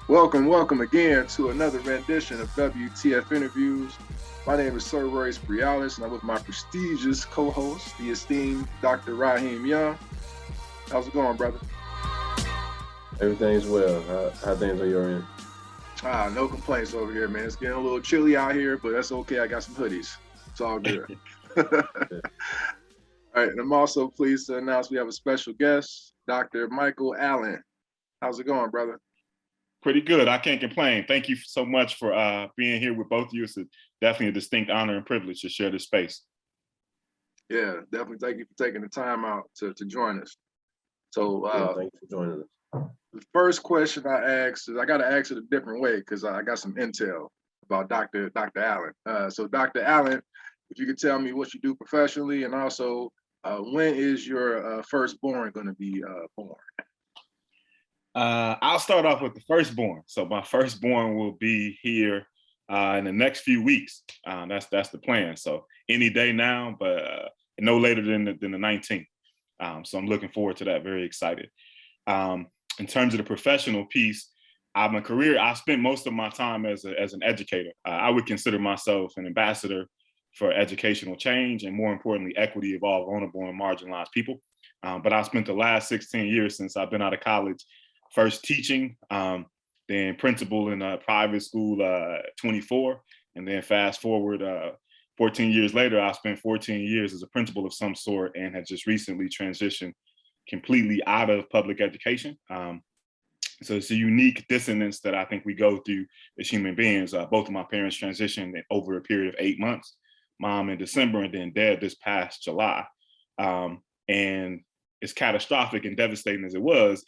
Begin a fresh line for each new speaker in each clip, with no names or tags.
Welcome again to another rendition of WTF Interviews. My name is Sir Royce Briales, and I'm with my prestigious co-host, the esteemed Dr. Raheem Young. How's it going, brother?
Everything's well. How things on your end?
No complaints over here, man. It's getting a little chilly out here, but that's okay. I got some hoodies. It's all good. All right, and I'm also pleased to announce we have a special guest, Dr. Michael Allen. How's it going, brother?
Pretty good. I can't complain. Thank you so much for being here with both of you. It's definitely a distinct honor and privilege to share this space.
Yeah, definitely. Thank you for taking the time out to join us. So
thank you for joining us.
The first question I asked is I got to ask it a different way because I got some intel about Dr. Allen. So Dr. Allen, if you could tell me what you do professionally, and also when is your firstborn going to be born?
I'll start off with the firstborn. So my firstborn will be here in the next few weeks. That's the plan. So any day now, but no later than the 19th. So I'm looking forward to that. Very excited. In terms of the professional piece, I spent most of my time as an educator. I would consider myself an ambassador for educational change and, more importantly, equity of all vulnerable and marginalized people. But I spent the last 16 years since I've been out of college, first teaching, then principal in a private school, 24, and then fast forward 14 years later, I spent 14 years as a principal of some sort and had just recently transitioned completely out of public education. So it's a unique dissonance that I think we go through as human beings. Both of my parents transitioned over a period of 8 months, mom in December and then dad this past July. And as catastrophic and devastating as it was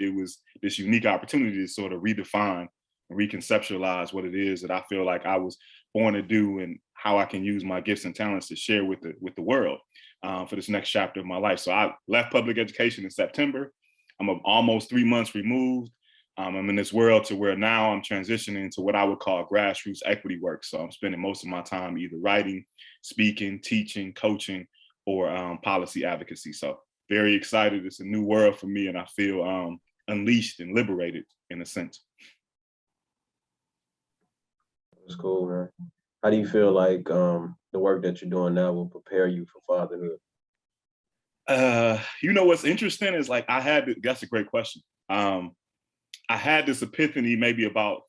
this unique opportunity to sort of redefine and reconceptualize what it is that I feel like I was born to do and how I can use my gifts and talents to share with the world for this next chapter of my life. So I left public education in September. I'm almost 3 months removed. I'm in this world to where now I'm transitioning to what I would call grassroots equity work. So I'm spending most of my time either writing, speaking, teaching, coaching, or policy advocacy. So very excited. It's a new world for me, and I feel unleashed and liberated in a sense.
That's cool, man. How do you feel like the work that you're doing now will prepare you for fatherhood?
What's interesting is that's a great question. I had this epiphany maybe about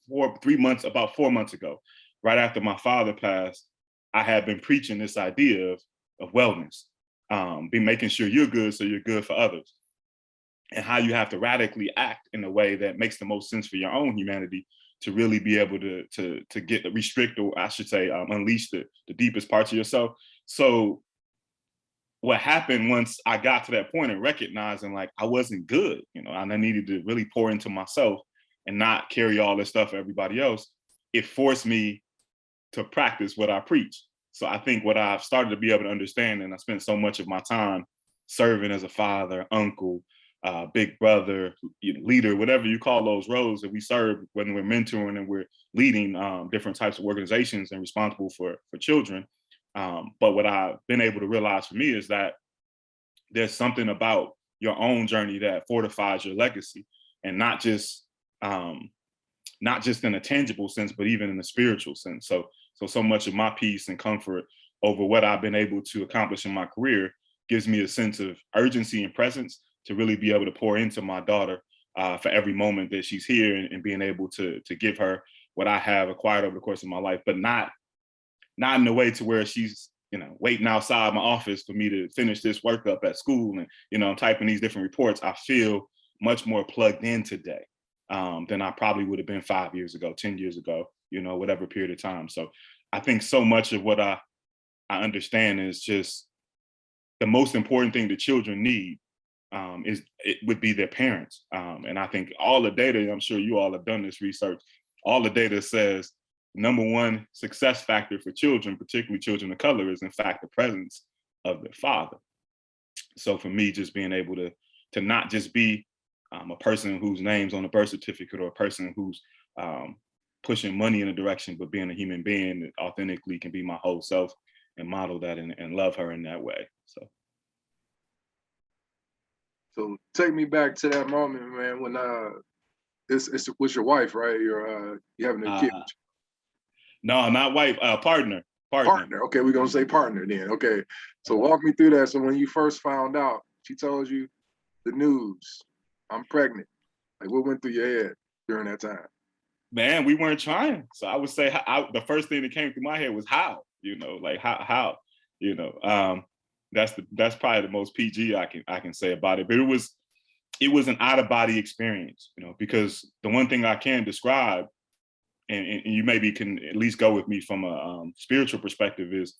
4 months ago, right after my father passed. I had been preaching this idea of wellness, be making sure you're good so you're good for others, and how you have to radically act in a way that makes the most sense for your own humanity to really be able to restrict, or I should say, unleash the deepest parts of yourself. So what happened once I got to that point and recognizing like I wasn't good, and I needed to really pour into myself and not carry all this stuff for everybody else, it forced me to practice what I preach. So I think what I've started to be able to understand, and I spent so much of my time serving as a father, uncle, big brother, leader, whatever you call those roles that we serve when we're mentoring and we're leading different types of organizations and responsible for children. But what I've been able to realize for me is that there's something about your own journey that fortifies your legacy, and not just in a tangible sense, but even in a spiritual sense. So much of my peace and comfort over what I've been able to accomplish in my career gives me a sense of urgency and presence to really be able to pour into my daughter for every moment that she's here, and being able to give her what I have acquired over the course of my life, but not in a way to where she's, waiting outside my office for me to finish this work up at school and, I'm typing these different reports. I feel much more plugged in today than I probably would have been 5 years ago, 10 years ago, whatever period of time. So I think so much of what I understand is just the most important thing that children need would be their parents. And I think all the data, I'm sure you all have done this research, all the data says number one success factor for children, particularly children of color, is in fact the presence of their father. So for me, just being able to not just be a person whose name's on a birth certificate, or a person who's pushing money in a direction, but being a human being that authentically can be my whole self and model that and love her in that way. So
take me back to that moment, man, when it's with your wife, right? You're you having a kid.
No, not wife, partner.
Partner. Okay, we're gonna say partner then. Okay. So walk me through that. So when you first found out, she told you the news, I'm pregnant. Like what went through your head during that time?
Man, we weren't trying. So I would say the first thing that came through my head was how, like how, that's probably the most PG I can say about it. But it was an out of body experience, because the one thing I can describe, and you maybe can at least go with me from a spiritual perspective, is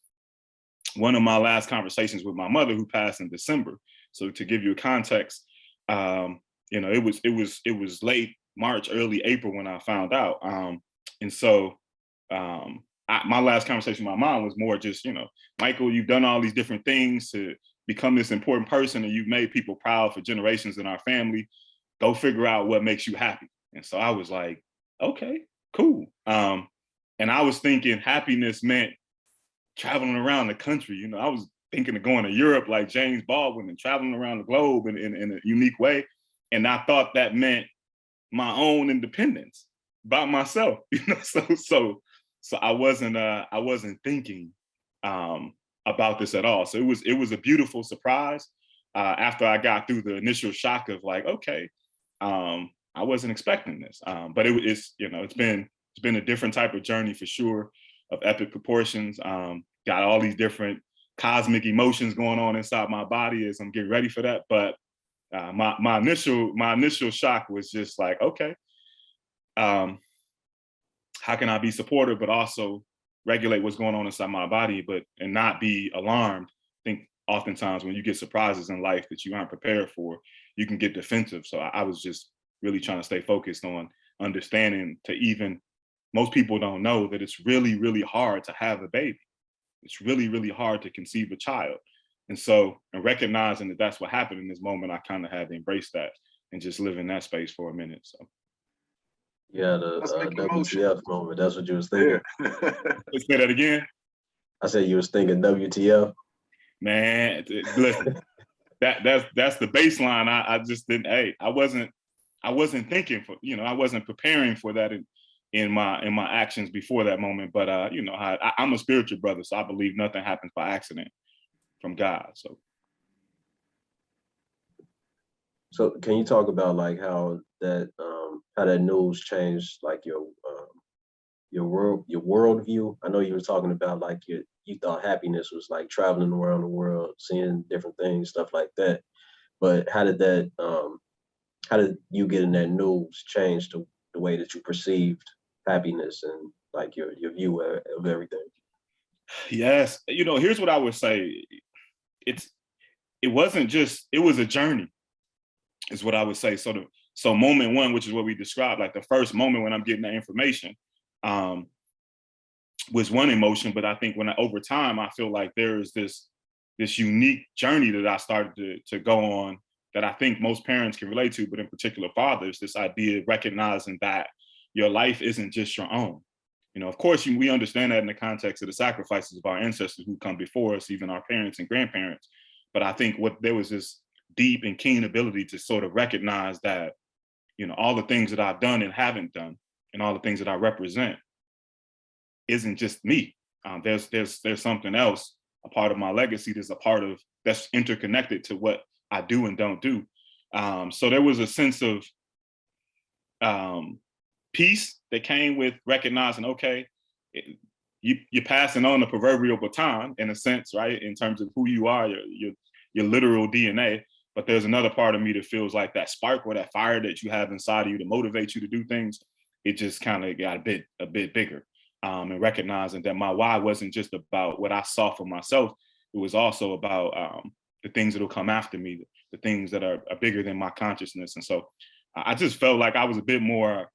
one of my last conversations with my mother, who passed in December. So to give you a context, it was late March, early April when I found out. And so my last conversation with my mom was more just, Michael, you've done all these different things to become this important person, and you've made people proud for generations in our family. Go figure out what makes you happy. And so I was like, okay, cool. And I was thinking happiness meant traveling around the country. I was thinking of going to Europe like James Baldwin and traveling around the globe in a unique way. And I thought that meant my own independence by myself. So I wasn't thinking about this at all. So it was a beautiful surprise after I got through the initial shock of like, okay, I wasn't expecting this. But it's been a different type of journey for sure, of epic proportions. Got all these different cosmic emotions going on inside my body as I'm getting ready for that. But my initial shock was just like, okay, how can I be supportive, but also regulate what's going on inside my body, and not be alarmed? I think oftentimes when you get surprises in life that you aren't prepared for, you can get defensive. So I was just really trying to stay focused on understanding most people don't know that it's really, really hard to have a baby. It's really, really hard to conceive a child. And recognizing that that's what happened in this moment, I kind of had to embrace that and just live in that space for a minute. So.
Yeah, the WTF moment. That's what you was thinking.
Yeah.
Let's say that again.
I said you was thinking WTF.
Man, listen, that's the baseline. I just didn't. Hey, I wasn't thinking for. I wasn't preparing for that in my actions before that moment. But I'm a spiritual brother, so I believe nothing happens by accident from God.
So can you talk about like how that news changed like your worldview? I know you were talking about like you thought happiness was like traveling around the world, seeing different things, stuff like that. But how did you getting that news change the way that you perceived happiness and like your view of everything?
Yes, here's what I would say. It was a journey, is what I would say. So moment one, which is what we described, like the first moment when I'm getting that information, was one emotion. But I think over time, I feel like there is this unique journey that I started to go on that I think most parents can relate to, but in particular fathers, this idea of recognizing that your life isn't just your own. Of course, we understand that in the context of the sacrifices of our ancestors who come before us, even our parents and grandparents. But I think there was this deep and keen ability to sort of recognize that, all the things that I've done and haven't done, and all the things that I represent, isn't just me. There's something else, a part of my legacy. There's a part of that's interconnected to what I do and don't do. So there was a sense of peace that came with recognizing, okay, you're passing on the proverbial baton in a sense, right? In terms of who you are, your literal DNA. But there's another part of me that feels like that spark or that fire that you have inside of you to motivate you to do things. It just kind of got a bit bigger. And recognizing that my why wasn't just about what I saw for myself. It was also about the things that will come after me, the things that are bigger than my consciousness. And so I just felt like I was a bit more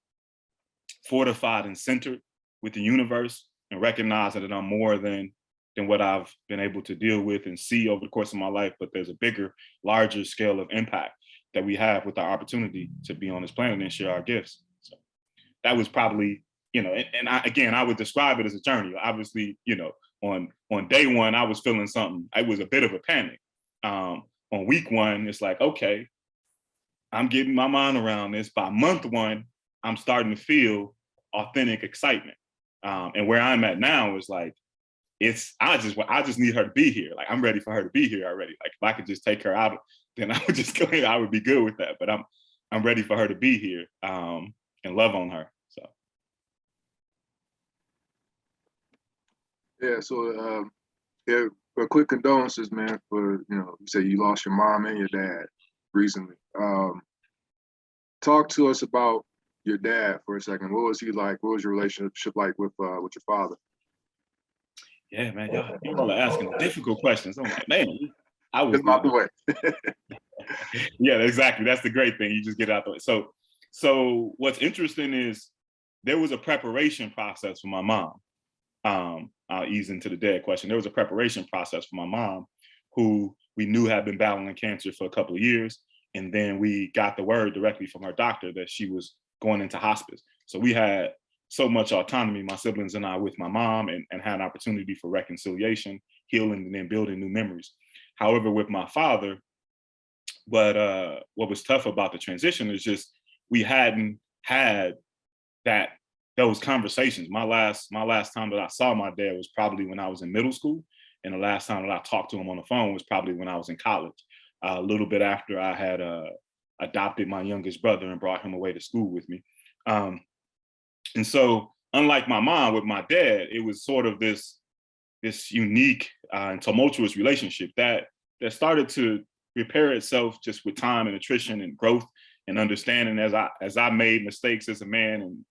fortified and centered with the universe, and recognizing that I'm more than what I've been able to deal with and see over the course of my life. But there's a bigger, larger scale of impact that we have with our opportunity to be on this planet and share our gifts. So that was probably, I would describe it as a journey. Obviously, on day one, I was feeling something. It was a bit of a panic. On week one, it's like, okay, I'm getting my mind around this. By month one, I'm starting to feel authentic excitement. And where I'm at now is like, I just need her to be here. Like, I'm ready for her to be here already. Like, if I could just take her out, then I would just go ahead, I would be good with that. But I'm ready for her to be here, and love on her. So.
Yeah. So, yeah, for quick condolences, man, for, you say you lost your mom and your dad recently. Talk to us about your dad for a second. What was he like? What was your relationship like with your father?
Yeah, man, y'all are asking difficult questions. I'm like, man, I was
Get out the way.
Yeah, exactly. That's the great thing. You just get out the way. So what's interesting is there was a preparation process for my mom. I'll ease into the dad question. There was a preparation process for my mom, who we knew had been battling cancer for a couple of years. And then we got the word directly from her doctor that she was going into hospice. So we had so much autonomy, my siblings and I, with my mom, and had an opportunity for reconciliation, healing, and then building new memories. However, with my father, what was tough about the transition is just we hadn't had those conversations. My last time that I saw my dad was probably when I was in middle school, and the last time that I talked to him on the phone was probably when I was in college, a little bit after I had adopted my youngest brother and brought him away to school with me. And so, unlike my mom, with my dad, it was sort of this unique and tumultuous relationship that started to repair itself just with time and attrition and growth and understanding. As I made mistakes as a man and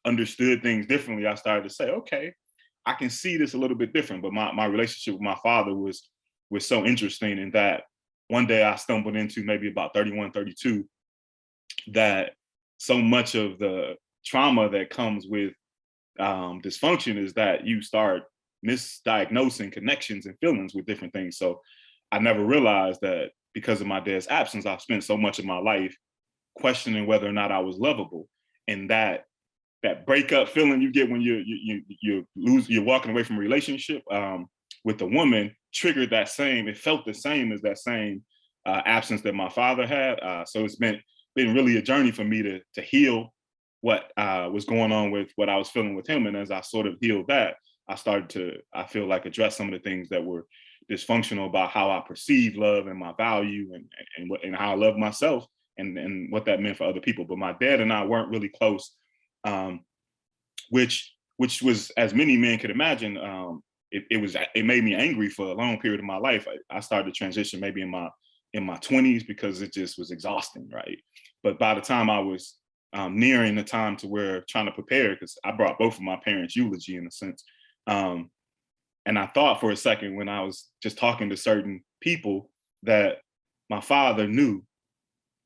understood things differently, I started to say, okay, I can see this a little bit different. But my relationship with my father was so interesting in that one day I stumbled into, maybe about 31, 32, that so much of the trauma that comes with dysfunction is that you start misdiagnosing connections and feelings with different things. So I never realized that because of my dad's absence, I've spent so much of my life questioning whether or not I was lovable. And that breakup feeling you get when you're walking away from a relationship with a woman triggered that same. It felt the same as that same absence that my father had. So it's been really a journey for me to heal what was going on with what I was feeling with him. And as I sort of healed that, I started to, I feel like, address some of the things that were dysfunctional about how I perceive love and my value and how I love myself and what that meant for other people. But my dad and I weren't really close, which was, as many men could imagine, it made me angry for a long period of my life. I started to transition maybe in my 20s because it just was exhausting, right? But by the time I was nearing the time to where trying to prepare, because I brought both of my parents' eulogy in a sense. And I thought for a second when I was just talking to certain people that my father knew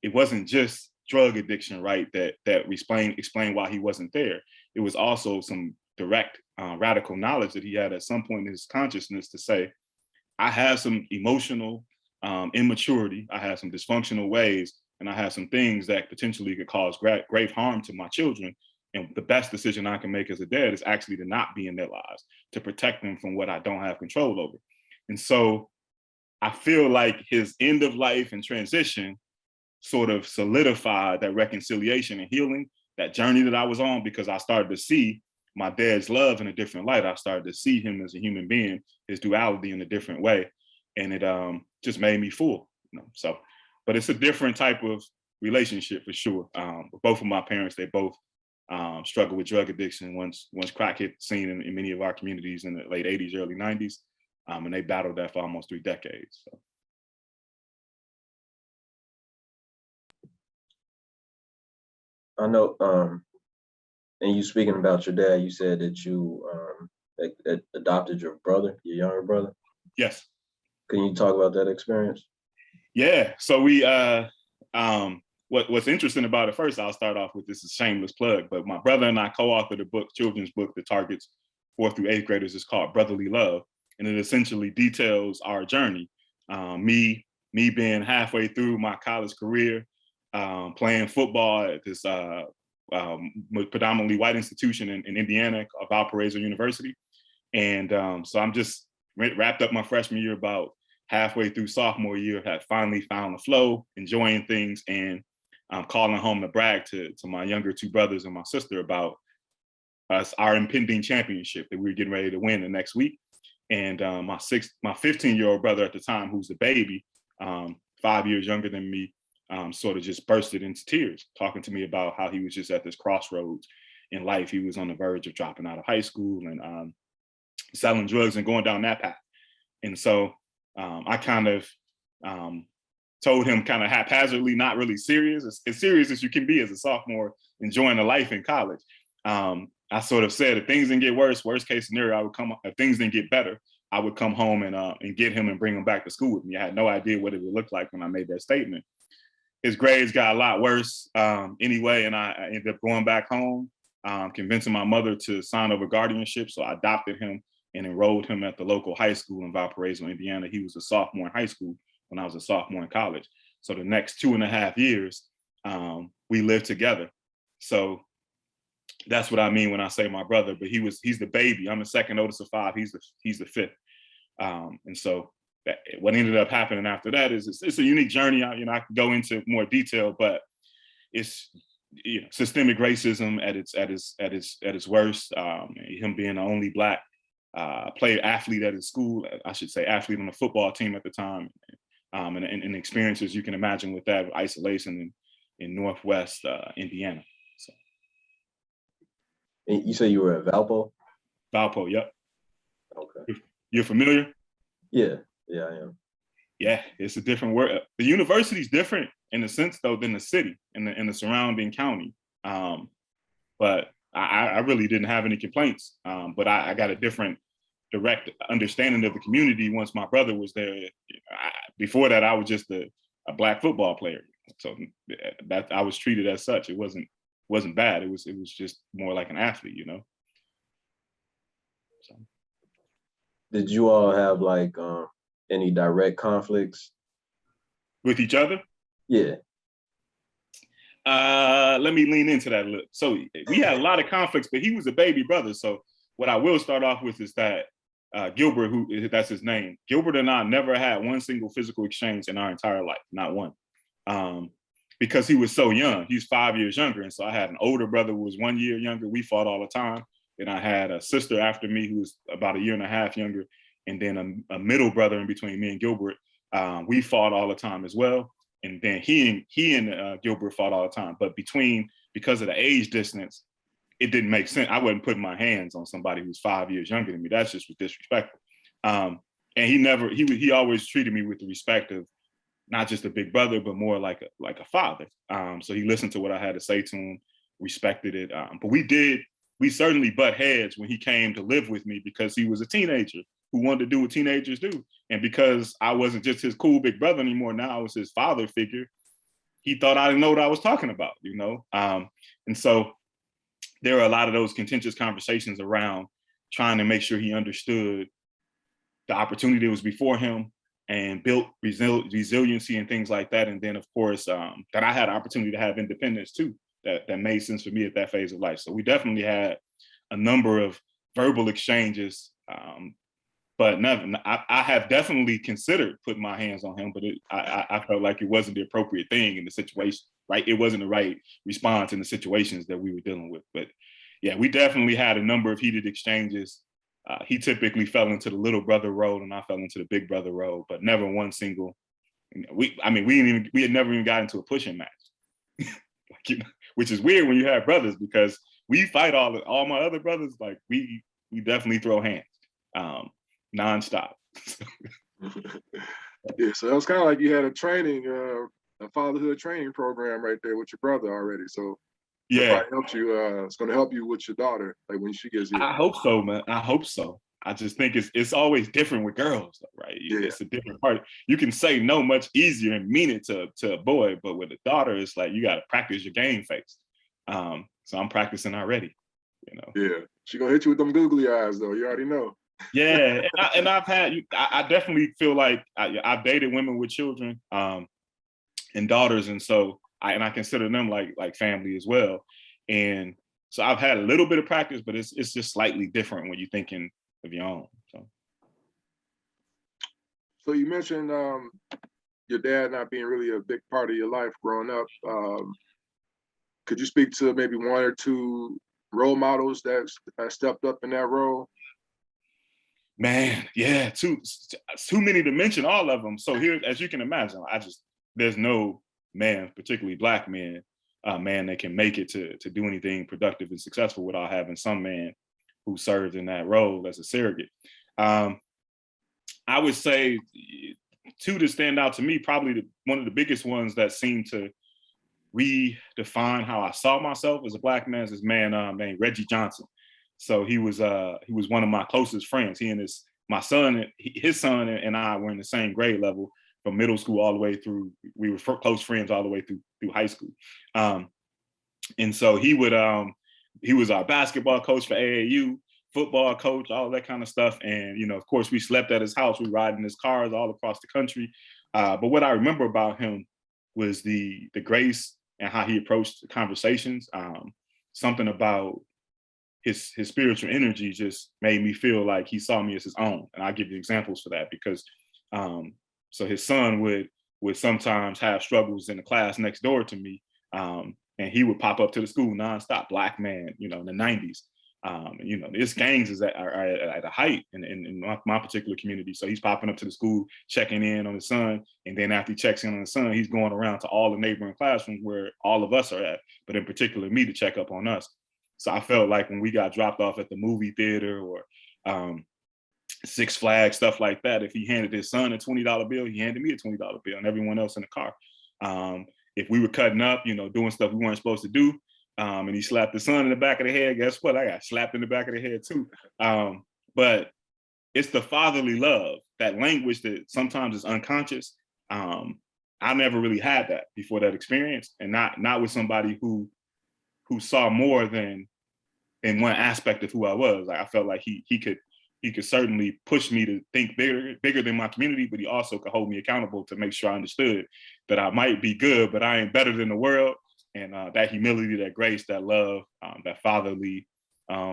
it wasn't just drug addiction, right? That explained why he wasn't there. It was also some direct radical knowledge that he had at some point in his consciousness to say, I have some emotional immaturity, I have some dysfunctional ways, and I have some things that potentially could cause grave harm to my children. And the best decision I can make as a dad is actually to not be in their lives, to protect them from what I don't have control over. And so I feel like his end of life and transition sort of solidified that reconciliation and healing, that journey that I was on, because I started to see my dad's love in a different light. I started to see him as a human being, his duality in a different way. And it just made me full. So, but it's a different type of relationship for sure. Both of my parents, they both struggled with drug addiction once crack hit the scene in many of our communities in the late 80s, early 90s. And they battled that for almost 3 decades. So.
I know, and you speaking about your dad, you said that you adopted your brother, your younger brother.
Yes.
Can you talk about that experience?
Yeah. So we, what's interesting about it, first, I'll start off with, this is a shameless plug, but my brother and I co-authored a book, children's book that targets 4th through 8th graders. It's called Brotherly Love. And it essentially details our journey. Me being halfway through my college career, playing football at this predominantly white institution in Indiana, Valparaiso University. And so I'm just wrapped up my freshman year, about halfway through sophomore year, had finally found the flow, enjoying things. And calling home to brag to my younger two brothers and my sister about our impending championship that we were getting ready to win the next week. And my 15-year-old brother at the time, who's the baby, 5 years younger than me, sort of just bursted into tears, talking to me about how he was just at this crossroads in life. He was on the verge of dropping out of high school and selling drugs and going down that path. And so I kind of told him kind of haphazardly, not really serious, as serious as you can be as a sophomore, enjoying a life in college. I sort of said, if things didn't get worse, worst case scenario, I would come, if things didn't get better, I would come home and get him and bring him back to school with me. I had no idea what it would look like when I made that statement. His grades got a lot worse anyway, and I ended up going back home, convincing my mother to sign over guardianship. So I adopted him and enrolled him at the local high school in Valparaiso, Indiana. He was a sophomore in high school when I was a sophomore in college. So the next 2.5 years, we lived together. So that's what I mean when I say my brother, but he's the baby. I'm the second oldest of 5. He's the 5th. And so what ended up happening after that is it's a unique journey. I could go into more detail, but it's systemic racism at its worst. Him being the only Black athlete at his school, I should say athlete on the football team at the time, and experiences you can imagine with that, isolation in Northwest Indiana. So.
And you say you were at Valpo?
Valpo, yep.
Okay.
You're familiar?
Yeah, I am.
Yeah, it's a different word. The university's different in a sense, though, than the city and the surrounding county. But I really didn't have any complaints. But I got a different direct understanding of the community once my brother was there. Before that, I was just a Black football player. So that I was treated as such. It wasn't bad. It was just more like an athlete, So.
Did you all have like any direct conflicts
with each other?
Yeah.
Let me lean into that a little. So we had a lot of conflicts, but he was a baby brother. So what I will start off with is that Gilbert, that's his name, Gilbert and I never had one single physical exchange in our entire life, not one. Because he was so young. He's 5 years younger. And so I had an older brother who was 1 year younger. We fought all the time. Then I had a sister after me who was about 1.5 years younger. And then a middle brother in between me and Gilbert. We fought all the time as well. And then he and Gilbert fought all the time. But because of the age distance, it didn't make sense. I wasn't putting my hands on somebody who's 5 years younger than me. That's just disrespectful. And he always treated me with the respect of not just a big brother, but more like a father. So he listened to what I had to say to him, respected it. But we certainly butt heads when he came to live with me because he was a teenager who wanted to do what teenagers do. And because I wasn't just his cool big brother anymore, now I was his father figure, he thought I didn't know what I was talking about, And so there were a lot of those contentious conversations around trying to make sure he understood the opportunity that was before him and built resiliency and things like that. And then, of course, that I had an opportunity to have independence too, that made sense for me at that phase of life. So we definitely had a number of verbal exchanges, but I have definitely considered putting my hands on him, but I felt like it wasn't the appropriate thing in the situation, right? It wasn't the right response in the situations that we were dealing with. But yeah, we definitely had a number of heated exchanges. He typically fell into the little brother role and I fell into the big brother role, but never one single, we had never even got into a pushing match, which is weird when you have brothers because we fight all my other brothers. Like we definitely throw hands, nonstop.
Yeah, so it was kind of like you had a fatherhood training program right there with your brother already. So
yeah,
helped you. It's going to help you with your daughter, like when she gets here.
I hope so, man. I hope so. I just think it's always different with girls, right? Yeah. It's a different part. You can say no much easier and mean it to a boy, but with a daughter, it's like you got to practice your game face. So I'm practicing already,
Yeah, she gonna hit you with them googly eyes, though. You already know.
Yeah, and I definitely feel like I've dated women with children and daughters, and so I consider them like family as well. And so I've had a little bit of practice, but it's just slightly different when you're thinking of your own.
So you mentioned your dad not being really a big part of your life growing up, could you speak to maybe one or two role models that stepped up in that role?
Man, yeah, too many to mention all of them. So here, as you can imagine, there's no man, particularly Black man, man that can make it to do anything productive and successful without having some man who served in that role as a surrogate. I would say two that stand out to me, probably one of the biggest ones that seemed to redefine how I saw myself as a Black man is this man named Reggie Johnson. So he was one of my closest friends. He and his son and I were in the same grade level from middle school all the way through. We were close friends all the way through high school. And so he was our basketball coach for AAU, football coach, all that kind of stuff. And, you know, of course, we slept at his house. We ride in his cars all across the country. But what I remember about him was the grace and how he approached the conversations. Something about his spiritual energy just made me feel like he saw me as his own. And I'll give you examples for that because so his son would sometimes have struggles in the class next door to me. And he would pop up to the school nonstop, Black man, you know, in the 90s. You know, his gangs are at a height in my particular community. So he's popping up to the school, checking in on his son. And then after he checks in on his son, he's going around to all the neighboring classrooms where all of us are at, but in particular me to check up on us. So I felt like when we got dropped off at the movie theater or Six Flags, stuff like that, if he handed his son a $20 bill, he handed me a $20 bill and everyone else in the car. If we were cutting up, you know, doing stuff we weren't supposed to do, and he slapped the son in the back of the head, guess what? I got slapped in the back of the head too. But it's the fatherly love, that language that sometimes is unconscious. I never really had that before that experience, and not with somebody who saw more than in one aspect of who I was. Like, I felt like he could certainly push me to think bigger than my community, but he also could hold me accountable to make sure I understood that I might be good, but I ain't better than the world. And that humility, that grace, that love, that fatherly,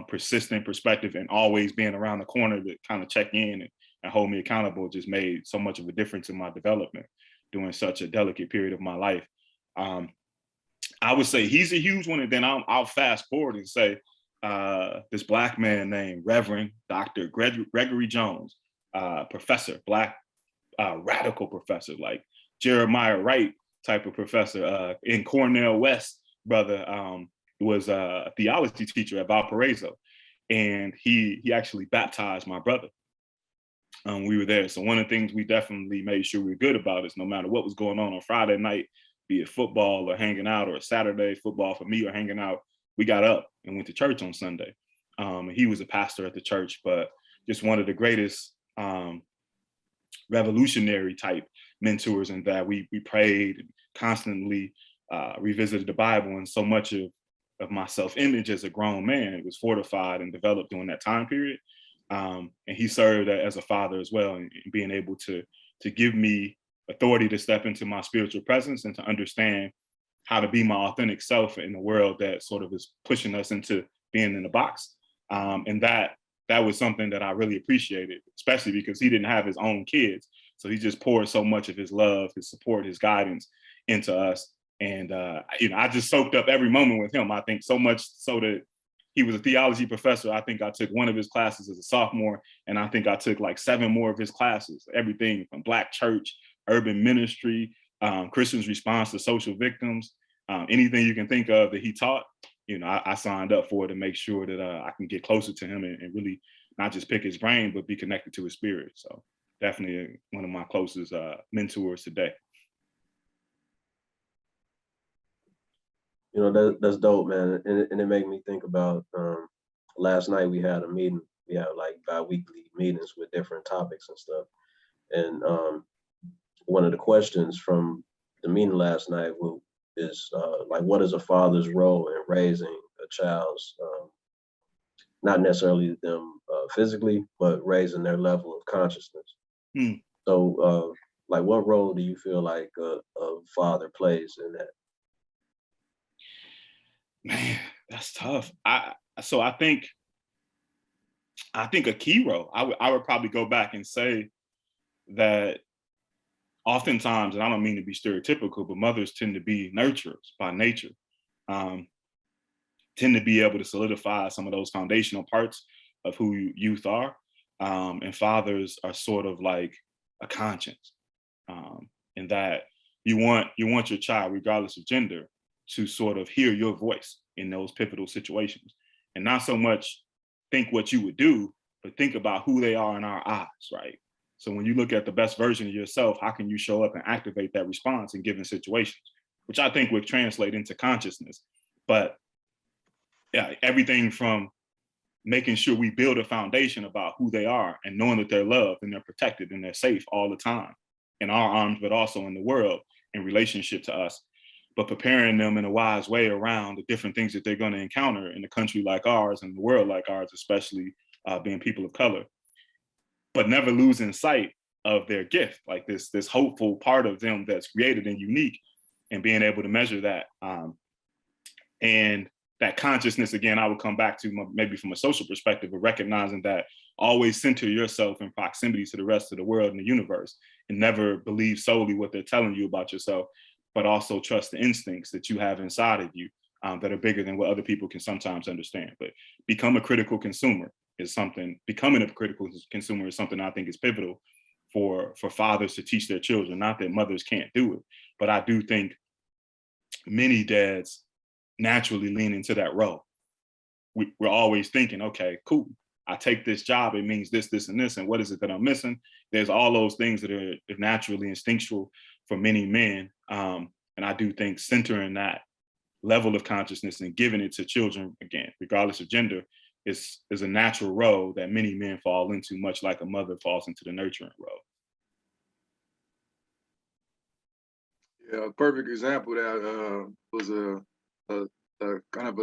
persistent perspective, and always being around the corner to kind of check in and hold me accountable just made so much of a difference in my development during such a delicate period of my life. I would say he's a huge one, and then I'll fast forward and say this Black man named Reverend Dr. Gregory Jones, professor, Black radical professor, like Jeremiah Wright type of professor in Cornell West, brother, was a theology teacher at Valparaiso, and he actually baptized my brother. We were there. So one of the things we definitely made sure we were good about is no matter what was going on Friday night, be it football or hanging out, or Saturday football for me or hanging out, we got up and went to church on Sunday. He was a pastor at the church, but just one of the greatest revolutionary type mentors, in that we prayed and constantly revisited the Bible, and so much of my self-image as a grown man, it was fortified and developed during that time period. And he served as a father as well, and being able to give me authority to step into my spiritual presence and to understand how to be my authentic self in a world that sort of is pushing us into being in a box. And that was something that I really appreciated, especially because he didn't have his own kids. So he just poured so much of his love, his support, his guidance into us. And, you know, I just soaked up every moment with him. I think so much so that he was a theology professor. I think I took one of his classes as a sophomore, and I think I took like 7 more of his classes, everything from Black church, urban ministry, Christians' response to social victims, anything you can think of that he taught. You know, I signed up for it to make sure that I can get closer to him and really not just pick his brain, but be connected to his spirit. So definitely one of my closest mentors today.
You know, that's dope, man. And it made me think about last night we had a meeting. We had like bi-weekly meetings with different topics and stuff. And one of the questions from the meeting last night is like, what is a father's role in raising a child's, not necessarily them physically, but raising their level of consciousness. So like, what role do you feel like a father plays in that?
Man, that's tough. I think a key role, I would probably go back and say that oftentimes, and I don't mean to be stereotypical, but mothers tend to be nurturers by nature, tend to be able to solidify some of those foundational parts of who youth are. And fathers are sort of like a conscience, in that you want your child, regardless of gender, to sort of hear your voice in those pivotal situations, and not so much think what you would do, but think about who they are in our eyes, right? So when you look at the best version of yourself, how can you show up and activate that response in given situations, which I think would translate into consciousness. But yeah, everything from making sure we build a foundation about who they are and knowing that they're loved and they're protected and they're safe all the time in our arms, but also in the world in relationship to us, but preparing them in a wise way around the different things that they're going to encounter in a country like ours and the world like ours, especially being people of color, but never losing sight of their gift, like this hopeful part of them that's created and unique, and being able to measure that. And that consciousness, again, I would come back to maybe from a social perspective of recognizing that always center yourself in proximity to the rest of the world and the universe, and never believe solely what they're telling you about yourself, but also trust the instincts that you have inside of you that are bigger than what other people can sometimes understand. But becoming a critical consumer is something I think is pivotal for fathers to teach their children. Not that mothers can't do it, but I do think many dads naturally lean into that role. We're always thinking, okay, cool, I take this job, it means this, this, and this, and what is it that I'm missing? There's all those things that are naturally instinctual for many men. And I do think centering that level of consciousness and giving it to children, again, regardless of gender, is a natural role that many men fall into, much like a mother falls into the nurturing role.
Yeah, a perfect example of that was a kind of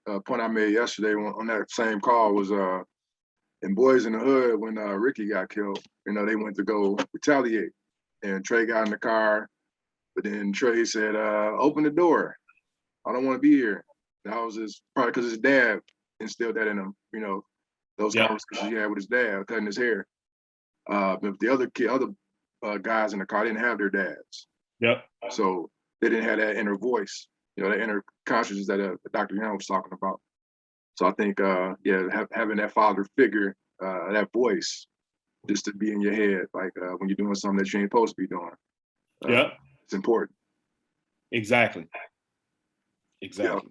a point I made yesterday on that same call was in Boys in the Hood when Ricky got killed. You know, they went to go retaliate, and Trey got in the car, but then Trey said, "Open the door. I don't want to be here." That was probably because his dad instilled that in him. You know, those conversations he had with his dad, cutting his hair. But the other guys in the car didn't have their dads.
Yep.
So they didn't have that inner voice, you know, that inner consciousness that Dr. Young was talking about. So I think, having that father figure, that voice, just to be in your head, like when you're doing something that you ain't supposed to be doing. It's important.
Exactly.
Yep.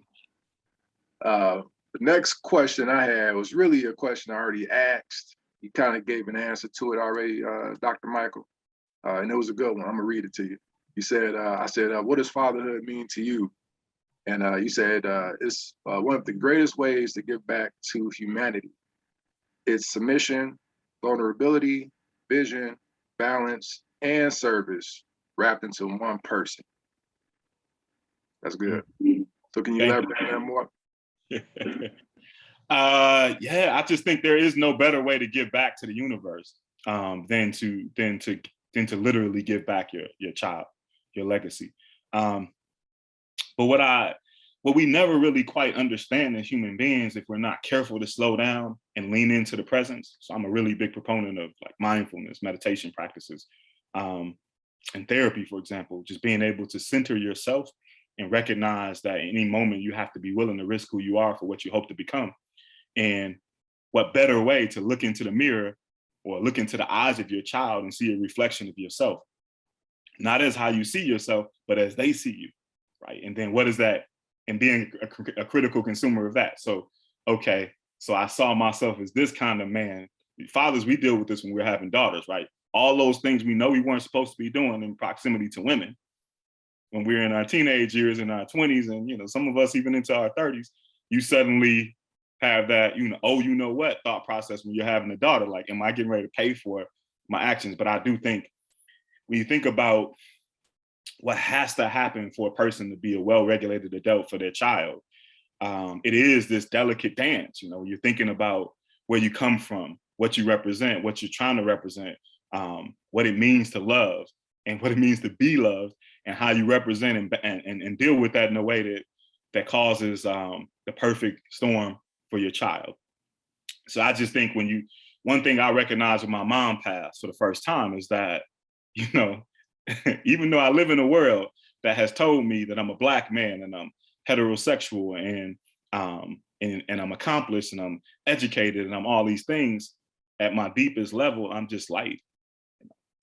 The next question I had was really a question I already asked. You kind of gave an answer to it already, Dr. Michael, and it was a good one. I'm gonna read it to you. You said, I said, what does fatherhood mean to you? And you said, it's one of the greatest ways to give back to humanity. It's submission, vulnerability, vision, balance, and service wrapped into one person. That's good. So can you elaborate on that more?
I just think there is no better way to give back to the universe than to literally give back your child, your legacy. But what we never really quite understand as human beings, if we're not careful to slow down and lean into the presence. So I'm a really big proponent of like mindfulness, meditation practices, and therapy, for example, just being able to center yourself and recognize that any moment you have to be willing to risk who you are for what you hope to become. And what better way to look into the mirror or look into the eyes of your child and see a reflection of yourself, not as how you see yourself, but as they see you, right? And then what is that? And being a critical consumer of that. So, okay, so I saw myself as this kind of man. Fathers, we deal with this when we're having daughters, right? All those things we know we weren't supposed to be doing in proximity to women. When we're in our teenage years, in our 20s, and you know, some of us even into our 30s, you suddenly have that, you know what thought process when you're having a daughter, like, am I getting ready to pay for my actions? But I do think when you think about what has to happen for a person to be a well-regulated adult for their child, it is this delicate dance. You know, you're thinking about where you come from, what you represent, what you're trying to represent, what it means to love and what it means to be loved, and how you represent and deal with that in a way that causes the perfect storm for your child. So I just think one thing I recognize when my mom passed for the first time is that, you know, even though I live in a world that has told me that I'm a Black man and I'm heterosexual and I'm accomplished and I'm educated and I'm all these things, at my deepest level, I'm just light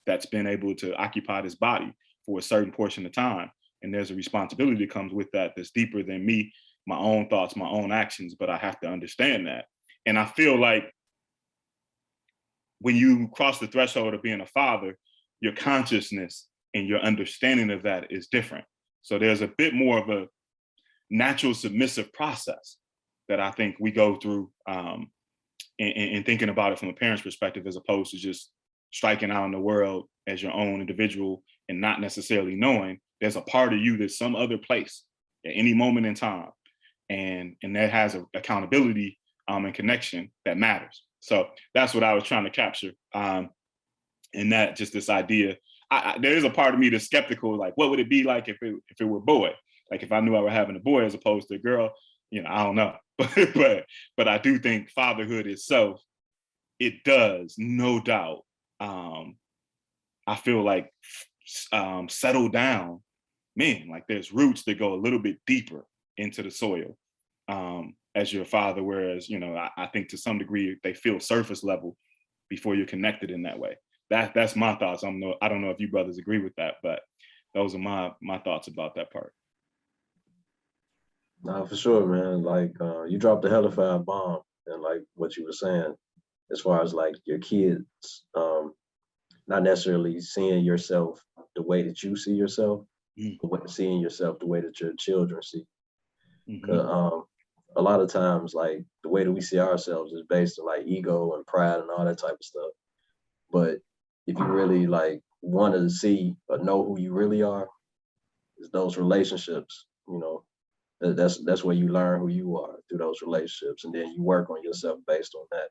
that's been able to occupy this body for a certain portion of time. And there's a responsibility that comes with that that's deeper than me, my own thoughts, my own actions, but I have to understand that. And I feel like when you cross the threshold of being a father, your consciousness and your understanding of that is different. So there's a bit more of a natural submissive process that I think we go through in thinking about it from a parent's perspective, as opposed to just striking out in the world as your own individual and not necessarily knowing there's a part of you that's some other place at any moment in time. And that has an accountability and connection that matters. So that's what I was trying to capture. And that just this idea, there is a part of me that's skeptical, like, what would it be like if it were a boy? Like if I knew I were having a boy as opposed to a girl, I don't know. but I do think fatherhood itself, it does, no doubt. I feel like settle down, man, like there's roots that go a little bit deeper into the soil as your father, whereas, I think to some degree they feel surface level before you're connected in that way. That's my thoughts. I don't know if you brothers agree with that, but those are my thoughts about that part.
No, for sure, man. Like you dropped a hell of a bomb, and like what you were saying, as far as like your kids, not necessarily seeing yourself the way that you see yourself, but seeing yourself the way that your children see. A lot of times, like the way that we see ourselves is based on like ego and pride and all that type of stuff. But if you really like want to see or know who you really are, is those relationships. That's where you learn who you are, through those relationships, and then you work on yourself based on that.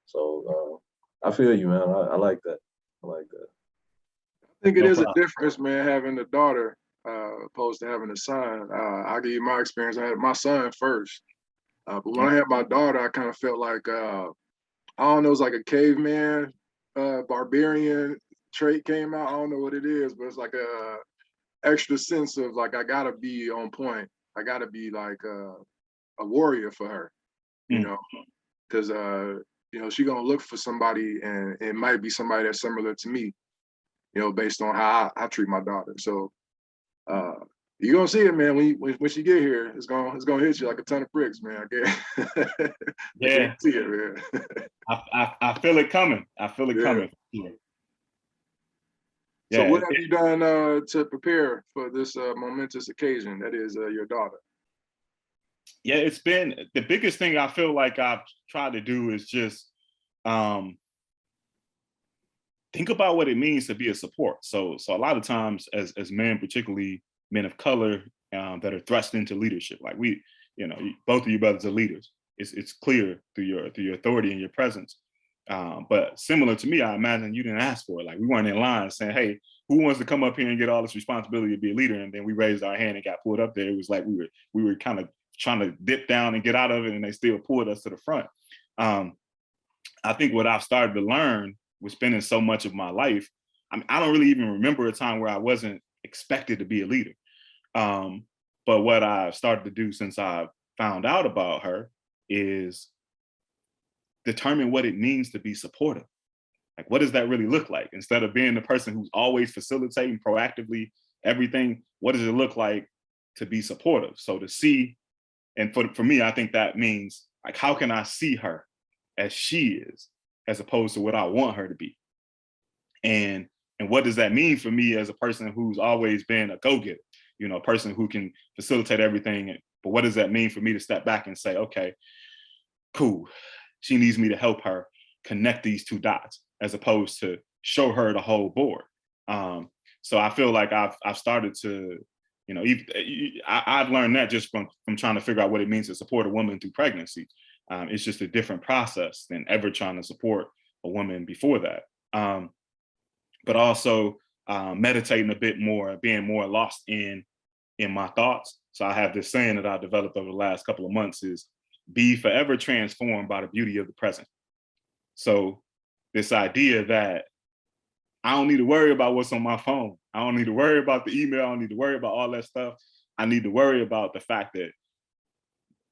So I feel you, man. I like that. I like that.
I think it is a difference, man, having a daughter opposed to having a son. I'll give you my experience. I had my son first. But when I had my daughter, I kind of felt like, I don't know, it was like a caveman, barbarian trait came out. I don't know what it is, but it's like a extra sense of like, I gotta be on point. I gotta be like a warrior for her, because she gonna look for somebody, and it might be somebody that's similar to me, based on how I treat my daughter. So you're gonna see it, man. When she get here, it's gonna hit you like a ton of bricks, man. I
Yeah,
see it, man.
I feel it coming. I feel it coming. Yeah.
So what have you done to prepare for this momentous occasion that is your daughter?
Yeah, it's been the biggest thing I feel like I've tried to do is just think about what it means to be a support. So a lot of times as men, particularly men of color that are thrust into leadership, like both of you brothers are leaders. It's clear through your authority and your presence. But similar to me, I imagine you didn't ask for it. Like we weren't in line saying, hey, who wants to come up here and get all this responsibility to be a leader? And then we raised our hand and got pulled up there. It was like we were kind of trying to dip down and get out of it, and they still pulled us to the front. I think what I've started to learn with spending so much of my life, I don't really even remember a time where I wasn't expected to be a leader. But what I've started to do since I've found out about her is determine what it means to be supportive. Like, what does that really look like? Instead of being the person who's always facilitating proactively everything, what does it look like to be supportive? So to see, and for me, I think that means like, how can I see her as she is, as opposed to what I want her to be? And what does that mean for me as a person who's always been a go-getter, a person who can facilitate everything? But what does that mean for me to step back and say, okay, cool, she needs me to help her connect these two dots, as opposed to show her the whole board. So I feel like I've started to, I've learned that just from trying to figure out what it means to support a woman through pregnancy. It's just a different process than ever trying to support a woman before that. But also meditating a bit more, being more lost in my thoughts. So I have this saying that I developed over the last couple of months is, be forever transformed by the beauty of the present. So this idea that I don't need to worry about what's on my phone. I don't need to worry about the email. I don't need to worry about all that stuff. I need to worry about the fact that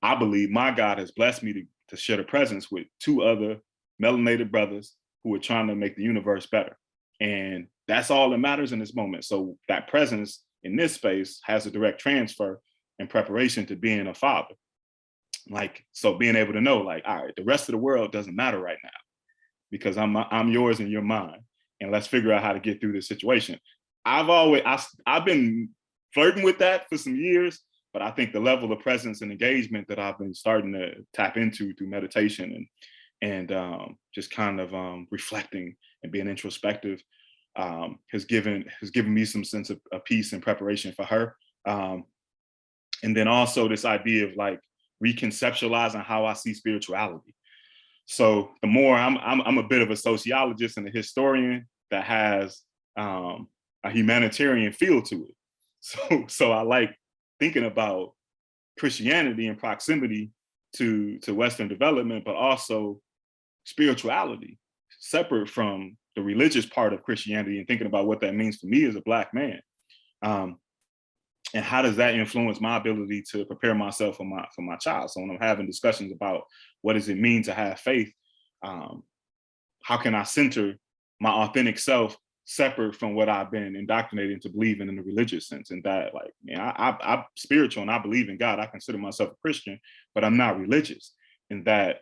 I believe my God has blessed me to share the presence with 2 other melanated brothers who are trying to make the universe better. And that's all that matters in this moment. So that presence in this space has a direct transfer and preparation to being a father. Like, so being able to know, like, all right, the rest of the world doesn't matter right now because I'm yours and you're mine. And let's figure out how to get through this situation. I've been flirting with that for some years, but I think the level of presence and engagement that I've been starting to tap into through meditation and just kind of reflecting and being introspective has given me some sense of peace and preparation for her. And then also this idea of like reconceptualizing how I see spirituality. So the more I'm a bit of a sociologist and a historian that has a humanitarian feel to it. So I like thinking about Christianity and proximity to Western development, but also spirituality separate from the religious part of Christianity and thinking about what that means for me as a Black man. And how does that influence my ability to prepare myself for my child? So when I'm having discussions about what does it mean to have faith, how can I center my authentic self separate from what I've been indoctrinated into believing in the religious sense? And that, like, man, I'm spiritual and I believe in God. I consider myself a Christian, but I'm not religious. And that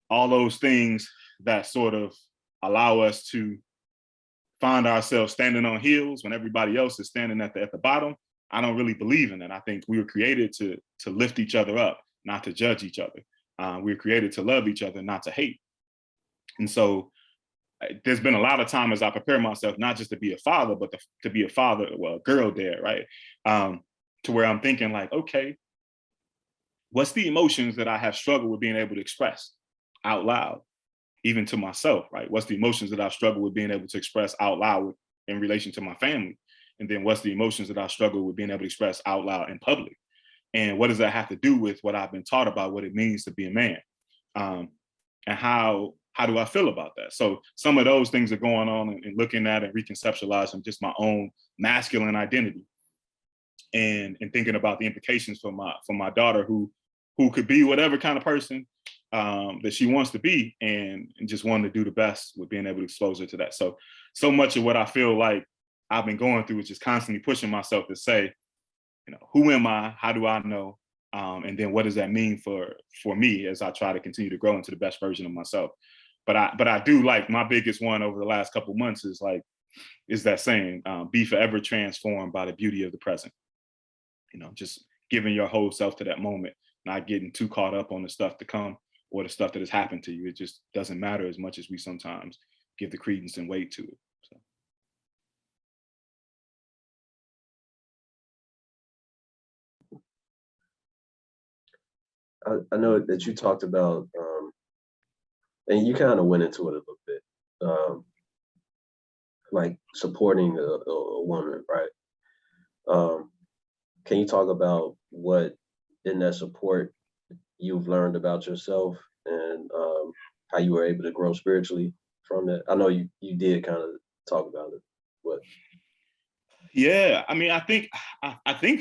all those things that sort of allow us to find ourselves standing on heels when everybody else is standing at the bottom, I don't really believe in that. I think we were created to lift each other up, not to judge each other. We were created to love each other, not to hate. And so there's been a lot of time as I prepare myself, not just to be a father, but to be a father, well, a girl dad, right? To where I'm thinking like, okay, what's the emotions that I have struggled with being able to express out loud, even to myself, right? What's the emotions that I've struggled with being able to express out loud in relation to my family? And then what's the emotions that I struggle with being able to express out loud in public? And what does that have to do with what I've been taught about what it means to be a man? And how do I feel about that? So some of those things are going on and looking at and reconceptualizing just my own masculine identity and thinking about the implications for my daughter who could be whatever kind of person that she wants to be, and just wanting to do the best with being able to expose her to that. So much of what I feel like I've been going through is just constantly pushing myself to say, you know, who am I? How do I know? And then what does that mean for me as I try to continue to grow into the best version of myself? But I do like my biggest one over the last couple of months is that saying, be forever transformed by the beauty of the present. You know, just giving your whole self to that moment, not getting too caught up on the stuff to come or the stuff that has happened to you. It just doesn't matter as much as we sometimes give the credence and weight to it. So.
I know that you talked about, and you kind of went into it a little bit, like supporting a woman, right? Can you talk about what in that support you've learned about yourself and how you were able to grow spiritually from that? I know you did kind of talk about it, but.
Yeah, I mean, I think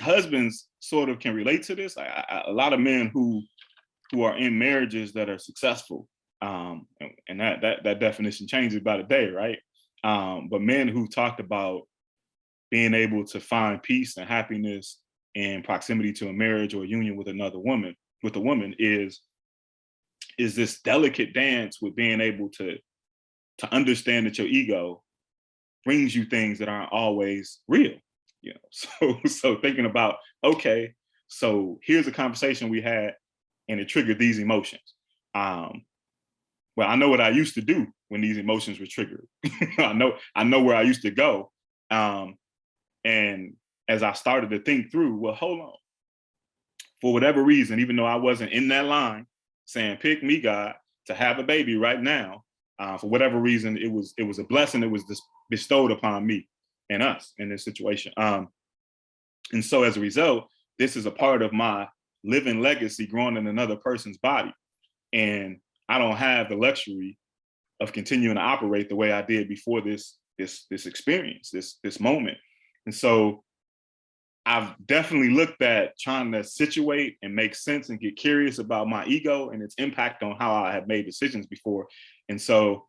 husbands sort of can relate to this. A lot of men who are in marriages that are successful, and that definition changes by the day, right? But men who've talked about being able to find peace and happiness in proximity to a marriage or a union with a woman is this delicate dance with being able to understand that your ego brings you things that aren't always real, you know. So thinking about, okay, so here's a conversation we had and it triggered these emotions. Well, I know what I used to do when these emotions were triggered. I know where I used to go. And as I started to think through, well, hold on. For whatever reason, even though I wasn't in that line saying, pick me, God, to have a baby right now, for whatever reason, it was a blessing that was bestowed upon me and us in this situation. And so as a result, this is a part of my living legacy growing in another person's body. And I don't have the luxury of continuing to operate the way I did before this this experience, this moment. And so I've definitely looked at trying to situate and make sense and get curious about my ego and its impact on how I have made decisions before. And so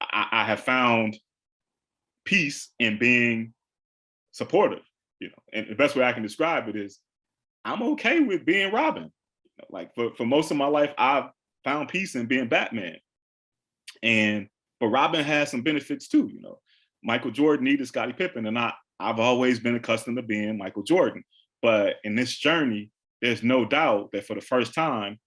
I have found peace in being supportive, and the best way I can describe it is I'm okay with being Robin. Like for most of my life, I've found peace in being Batman. But Robin has some benefits too. Michael Jordan needed Scottie Pippen, and I've always been accustomed to being Michael Jordan. But in this journey, there's no doubt that for the first time,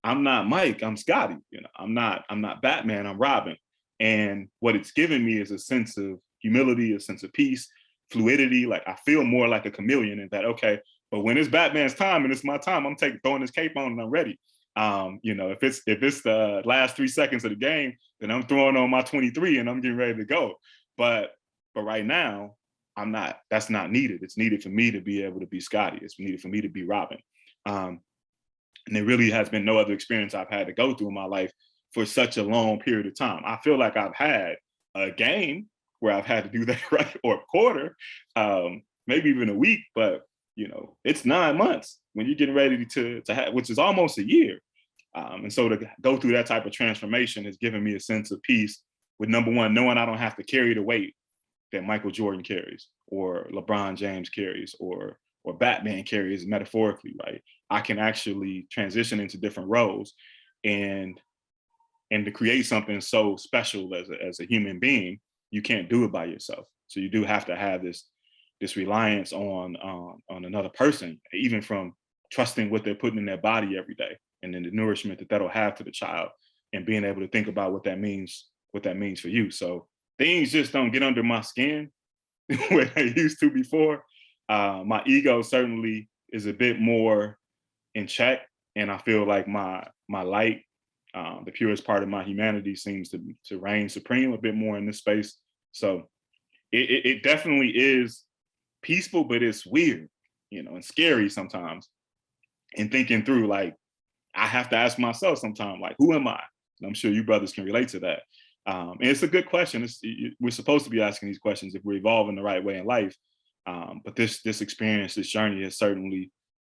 I'm not Mike, I'm Scottie. I'm not Batman, I'm Robin. And what it's given me is a sense of humility, a sense of peace, fluidity. Like I feel more like a chameleon in that, okay, but when it's Batman's time and it's my time, I'm throwing this cape on and I'm ready. If it's the last 3 seconds of the game, then I'm throwing on my 23 and I'm getting ready to go. But right now, that's not needed. It's needed for me to be able to be Scottie. It's needed for me to be Robin. And there really has been no other experience I've had to go through in my life for such a long period of time. I feel like I've had a game where I've had to do that, right? Or a quarter, maybe even a week, but it's 9 months when you're getting ready to have, which is almost a year. And so to go through that type of transformation has given me a sense of peace with, number one, knowing I don't have to carry the weight that Michael Jordan carries or LeBron James carries or Batman carries metaphorically, right? I can actually transition into different roles and to create something so special as a human being. You can't do it by yourself. So you do have to have this reliance on another person, even from trusting what they're putting in their body every day, and then the nourishment that'll have to the child, and being able to think about what that means for you. So things just don't get under my skin where they used to before. My ego certainly is a bit more in check, and I feel like my light, the purest part of my humanity, seems to reign supreme a bit more in this space. So it definitely is peaceful, but it's weird, and scary sometimes. And thinking through, like, I have to ask myself sometimes, like, who am I? And I'm sure you brothers can relate to that. And it's a good question. We're supposed to be asking these questions if we're evolving the right way in life. But this experience, this journey has certainly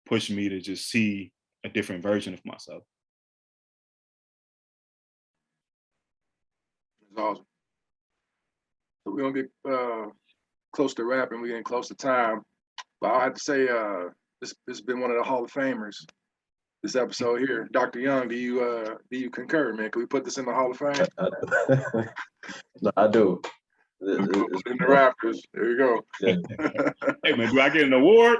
pushed me to just see a different version of myself.
It's awesome. So we're gonna get close to wrapping. We're getting close to time. But I have to say, this has been one of the Hall of Famers. This episode here, Dr. Young, do you concur, man? Can we put this in the Hall of Fame?
No, I do.
In the Raptors. There you go.
Yeah.
Hey man, do I get an award?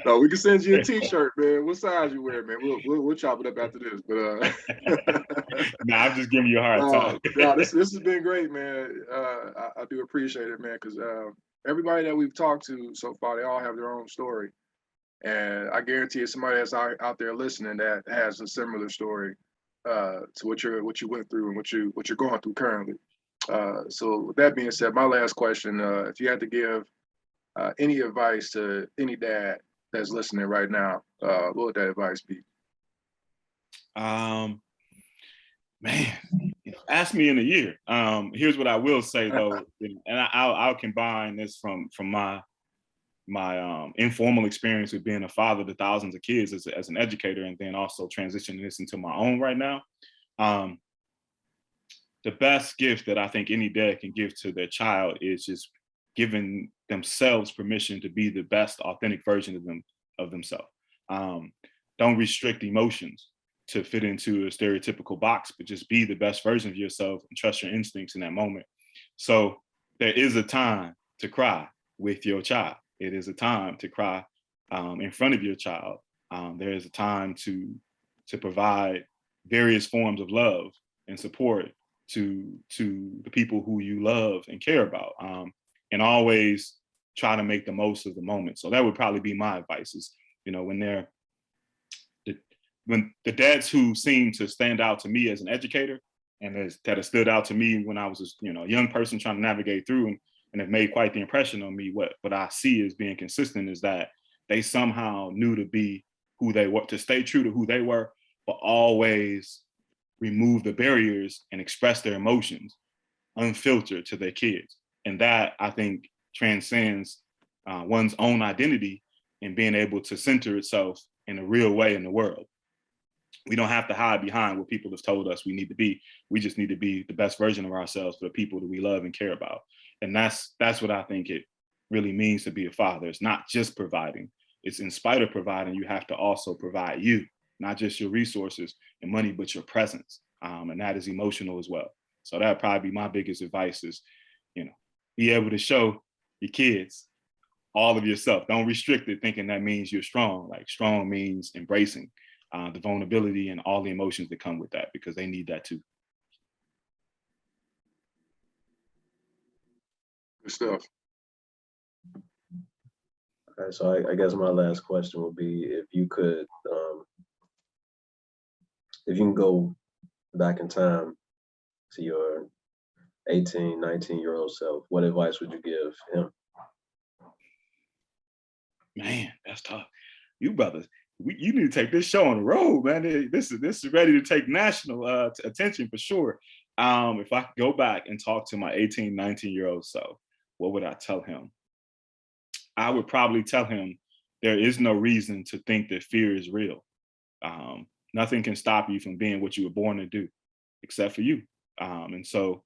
No, we can send you a T-shirt, man. What size you wear, man? We'll chop it up after this. But
nah, I'm just giving you a hard time.
No, this has been great, man. I do appreciate it, man, because everybody that we've talked to so far, they all have their own story, and I guarantee you, somebody that's out there listening that has a similar story to what you went through and what you're going through currently. So with that being said, my last question: if you had to give any advice to any dad that's listening right now, what would that advice be?
Man, ask me in a year. Here's what I will say though, and I'll combine this from my informal experience with being a father to thousands of kids as an educator, and then also transitioning this into my own right now. The best gift that I think any dad can give to their child is just giving themselves permission to be the best authentic version of themselves. Don't restrict emotions to fit into a stereotypical box, but just be the best version of yourself and trust your instincts in that moment. So there is a time to cry with your child. It is a time to cry in front of your child. There is a time to provide various forms of love and support to the people who you love and care about, and always try to make the most of the moment. So that would probably be my advice: is when the dads who seem to stand out to me as an educator, and that have stood out to me when I was a young person trying to navigate through, and have made quite the impression on me, what I see as being consistent is that they somehow knew to be who they were, to stay true to who they were, but always remove the barriers and express their emotions unfiltered to their kids. And that, I think, transcends one's own identity and being able to center itself in a real way in the world. We don't have to hide behind what people have told us we need to be. We just need to be the best version of ourselves for the people that we love and care about. And that's what I think it really means to be a father. It's not just providing. It's in spite of providing, you have to also provide you, not just your resources and money, but your presence. And that is emotional as well. So that'd probably be my biggest advice is, be able to show your kids all of yourself. Don't restrict it thinking that means you're strong. Like, strong means embracing the vulnerability and all the emotions that come with that, because they need that too.
Good stuff.
Okay, so I guess my last question would be, if you could, if you can go back in time to your 18, 19-year-old self, what advice would you give him?
Man, that's tough. You brothers, you need to take this show on the road, man. This is ready to take national attention for sure. If I could go back and talk to my 18, 19-year-old self, what would I tell him? I would probably tell him there is no reason to think that fear is real. Nothing can stop you from being what you were born to do, except for you. And so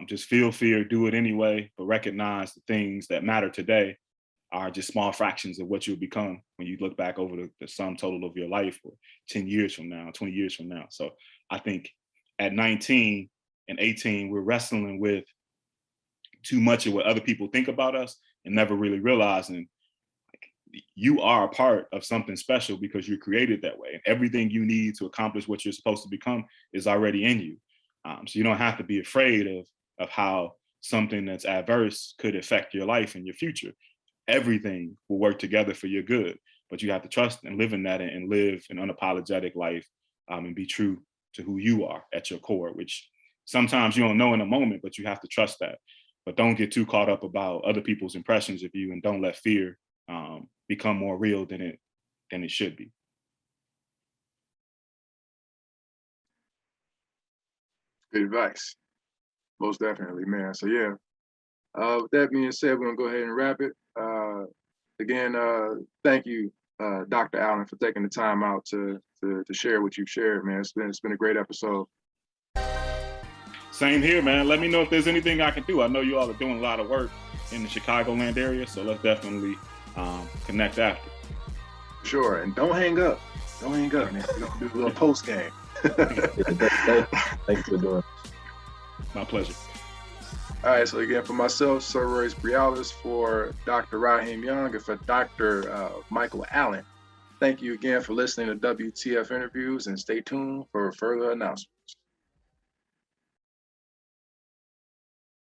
just feel fear, do it anyway, but recognize the things that matter today are just small fractions of what you'll become when you look back over the sum total of your life, or 10 years from now, 20 years from now. So I think at 19 and 18, we're wrestling with too much of what other people think about us and never really realizing you are a part of something special because you're created that way. And everything you need to accomplish what you're supposed to become is already in you. So you don't have to be afraid of how something that's adverse could affect your life and your future. Everything will work together for your good, but you have to trust and live in that and live an unapologetic life and be true to who you are at your core, which sometimes you don't know in a moment, but you have to trust that. But don't get too caught up about other people's impressions of you, and don't let fear become more real than it should be.
Good advice. Most definitely, man. So yeah, with that being said, we're gonna go ahead and wrap it. Again, thank you, Dr. Allen, for taking the time out to share what you've shared, man. It's been a great episode.
Same here, man. Let me know if there's anything I can do. I know you all are doing a lot of work in the Chicagoland area, so let's definitely connect after.
Sure, and don't hang up. Don't hang up, man. We're gonna do a little post game.
Thanks for doing it.
My pleasure.
All right, so again, for myself, Sir Royce Briales, for Dr. Raheem Young, and for Dr. Michael Allen, thank you again for listening to WTF Interviews, and stay tuned for further announcements.